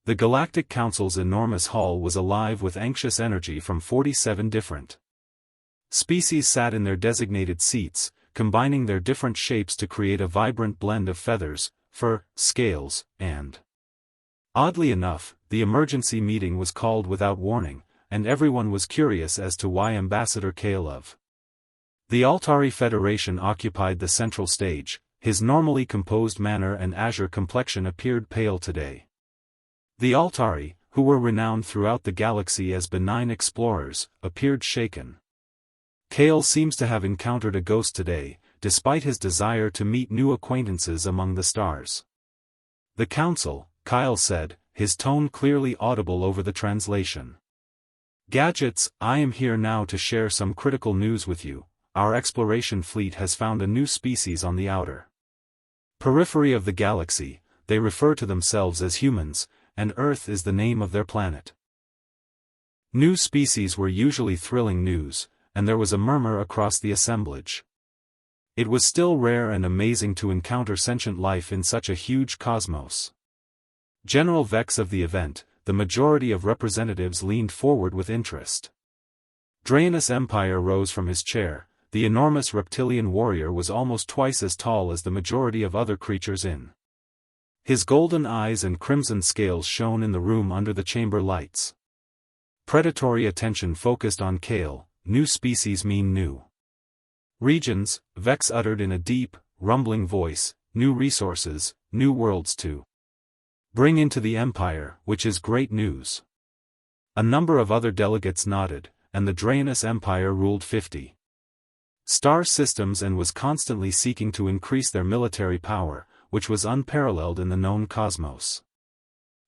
The Galactic Council's enormous hall was alive with anxious energy from 47 different species sat in their designated seats, combining their different shapes to create a vibrant blend of feathers, fur, scales, and... Oddly enough, the emergency meeting was called without warning, and everyone was curious as to why Ambassador Kale of the Altari Federation occupied the central stage. His normally composed manner and azure complexion appeared pale today. The Altari, who were renowned throughout the galaxy as benign explorers, appeared shaken. Kale seems to have encountered a ghost today, despite his desire to meet new acquaintances among the stars. The Council, Kyle said, his tone clearly audible over the translation. Gadgets, I am here now to share some critical news with you. Our exploration fleet has found a new species on the outer periphery of the galaxy. They refer to themselves as humans, and Earth is the name of their planet. New species were usually thrilling news, and there was a murmur across the assemblage. It was still rare and amazing to encounter sentient life in such a huge cosmos. General Vex of the event, the majority of representatives leaned forward with interest. Draenus Empire rose from his chair. The enormous reptilian warrior was almost twice as tall as the majority of other creatures in. His golden eyes and crimson scales shone in the room under the chamber lights. Predatory attention focused on Kale. New species mean new regions, Vex uttered in a deep, rumbling voice, new resources, new worlds to bring into the Empire, which is great news. A number of other delegates nodded, and the Draenus Empire ruled 50 star systems and was constantly seeking to increase their military power, which was unparalleled in the known cosmos.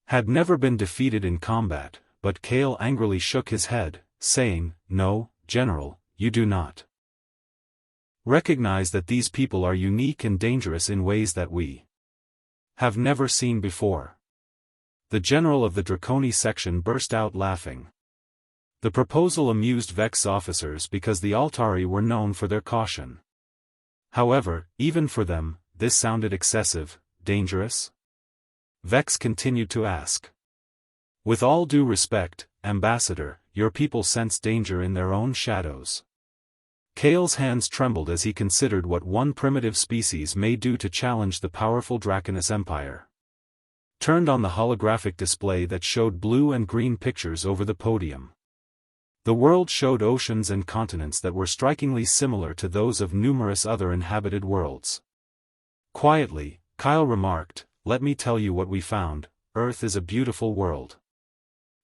Had never been defeated in combat, but Kale angrily shook his head, saying, "No, General, you do not recognize that these people are unique and dangerous in ways that we have never seen before." The general of the Draconi section burst out laughing. The proposal amused Vex officers because the Altari were known for their caution. However, even for them, this sounded excessive, dangerous? Vex continued to ask. With all due respect, Ambassador, your people sense danger in their own shadows. Kale's hands trembled as he considered what one primitive species may do to challenge the powerful Draconus Empire. Turned on the holographic display that showed blue and green pictures over the podium. The world showed oceans and continents that were strikingly similar to those of numerous other inhabited worlds. Quietly, Kyle remarked, "Let me tell you what we found. Earth is a beautiful world.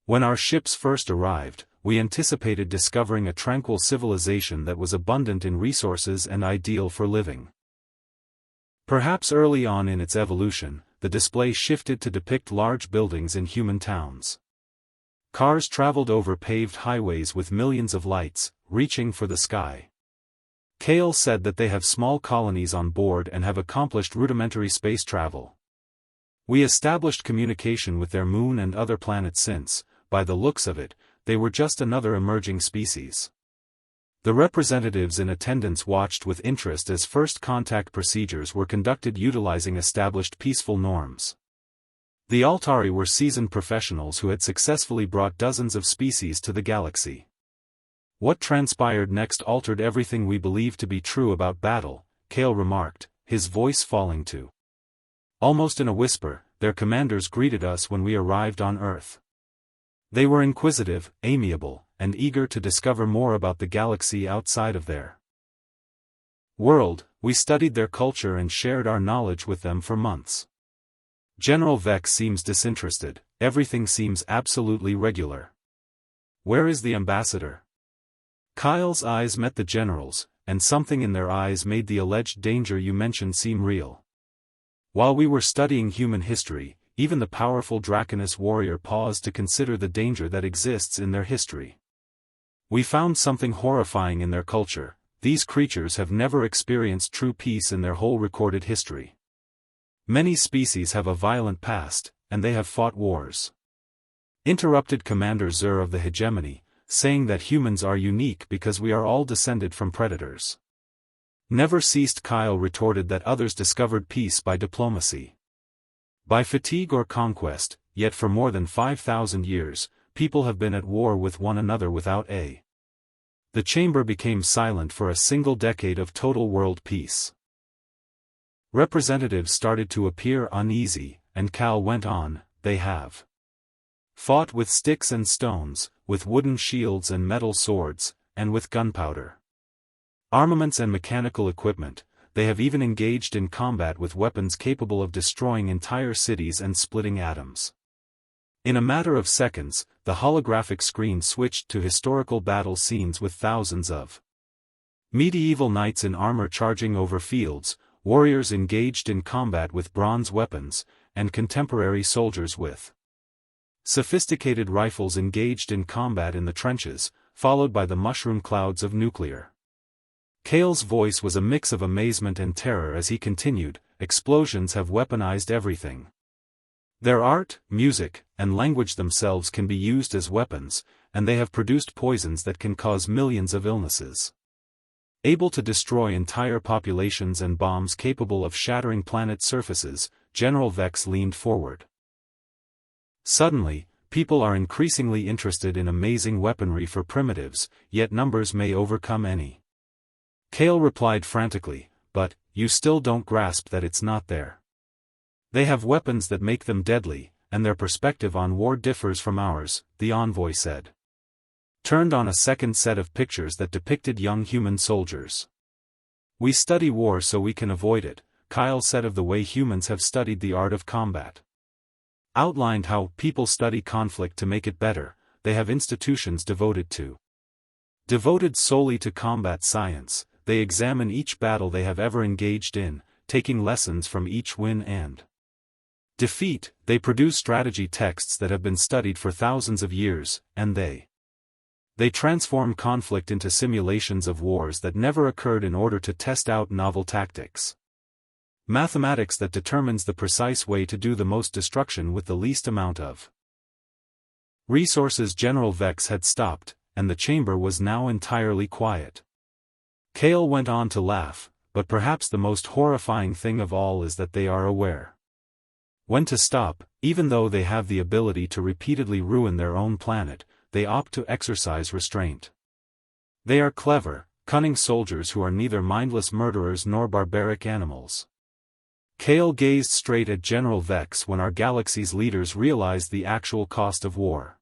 When our ships first arrived, we anticipated discovering a tranquil civilization that was abundant in resources and ideal for living. Perhaps early on in its evolution, the display shifted to depict large buildings in human towns. Cars traveled over paved highways with millions of lights, reaching for the sky. Kale said that they have small colonies on board and have accomplished rudimentary space travel. We established communication with their moon and other planets since, by the looks of it, they were just another emerging species." The representatives in attendance watched with interest as first contact procedures were conducted utilizing established peaceful norms. The Altari were seasoned professionals who had successfully brought dozens of species to the galaxy. What transpired next altered everything we believed to be true about battle, Kale remarked, his voice falling to almost in a whisper. Their commanders greeted us when we arrived on Earth. They were inquisitive, amiable, and eager to discover more about the galaxy outside of their world. We studied their culture and shared our knowledge with them for months. General Vex seems disinterested. Everything seems absolutely regular. Where is the ambassador? Kyle's eyes met the general's, and something in their eyes made the alleged danger you mentioned seem real. While we were studying human history, even the powerful Draconus warrior paused to consider the danger that exists in their history. We found something horrifying in their culture. These creatures have never experienced true peace in their whole recorded history. Many species have a violent past, and they have fought wars. Interrupted Commander Zur of the Hegemony, saying that humans are unique because we are all descended from predators. Never ceased. Kyle retorted that others discovered peace by diplomacy. By fatigue or conquest, yet for more than 5,000 years, people have been at war with one another without a. The chamber became silent for a single decade of total world peace. Representatives started to appear uneasy, and Cal went on, they have fought with sticks and stones, with wooden shields and metal swords, and with gunpowder. Armaments and mechanical equipment, they have even engaged in combat with weapons capable of destroying entire cities and splitting atoms. In a matter of seconds, the holographic screen switched to historical battle scenes with thousands of medieval knights in armor charging over fields, warriors engaged in combat with bronze weapons, and contemporary soldiers with sophisticated rifles engaged in combat in the trenches, followed by the mushroom clouds of nuclear. Cale's voice was a mix of amazement and terror as he continued, explosions have weaponized everything. Their art, music, and language themselves can be used as weapons, and they have produced poisons that can cause millions of illnesses. Able to destroy entire populations and bombs capable of shattering planet surfaces, General Vex leaned forward. Suddenly, people are increasingly interested in amazing weaponry for primitives, yet numbers may overcome any. Cale replied frantically, but, you still don't grasp that it's not there. They have weapons that make them deadly, and their perspective on war differs from ours, the envoy said. Turned on a second set of pictures that depicted young human soldiers. We study war so we can avoid it, Kyle said of the way humans have studied the art of combat. Outlined how people study conflict to make it better, they have institutions devoted solely to combat science, they examine each battle they have ever engaged in, taking lessons from each win and defeat, they produce strategy texts that have been studied for thousands of years, and they transform conflict into simulations of wars that never occurred in order to test out novel tactics. Mathematics that determines the precise way to do the most destruction with the least amount of resources. General Vex had stopped, and the chamber was now entirely quiet. Cale went on to laugh, but perhaps the most horrifying thing of all is that they are aware when to stop. Even though they have the ability to repeatedly ruin their own planet, they opt to exercise restraint. They are clever, cunning soldiers who are neither mindless murderers nor barbaric animals. Cale gazed straight at General Vex when our galaxy's leaders realized the actual cost of war.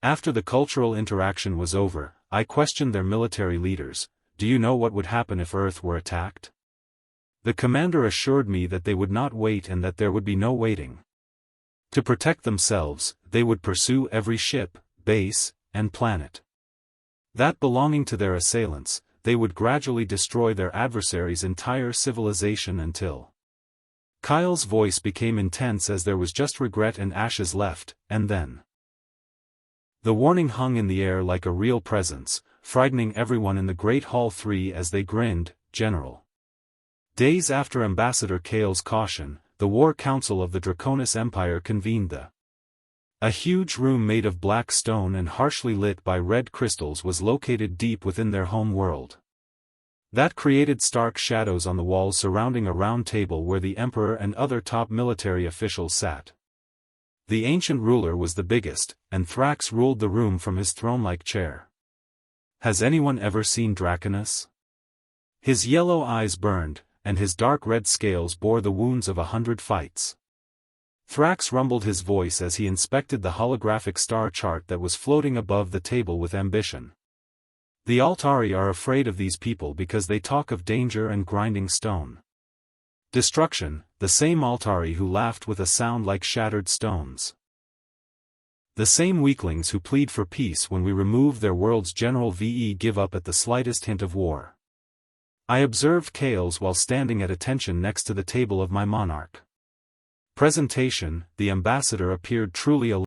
After the cultural interaction was over, I questioned their military leaders, do you know what would happen if Earth were attacked? The commander assured me that they would not wait and that there would be no waiting. To protect themselves, they would pursue every ship, base, and planet that belonging to their assailants. They would gradually destroy their adversaries' entire civilization until Kyle's voice became intense as there was just regret and ashes left, and then the warning hung in the air like a real presence, frightening everyone in the Great Hall 3 as they grinned, General. Days after Ambassador Cale's caution, the War Council of the Draconis Empire convened. A huge room made of black stone and harshly lit by red crystals was located deep within their home world. That created stark shadows on the walls surrounding a round table where the Emperor and other top military officials sat. The ancient ruler was the biggest, and Thrax ruled the room from his throne-like chair. Has anyone ever seen Draconis? His yellow eyes burned, and his dark red scales bore the wounds of 100 fights. Thrax rumbled his voice as he inspected the holographic star chart that was floating above the table with ambition. The Altari are afraid of these people because they talk of danger and grinding stone. Destruction, the same Altari who laughed with a sound like shattered stones. The same weaklings who plead for peace when we remove their world's general VE give up at the slightest hint of war. I observed Cales while standing at attention next to the table of my monarch. Presentation, the ambassador appeared truly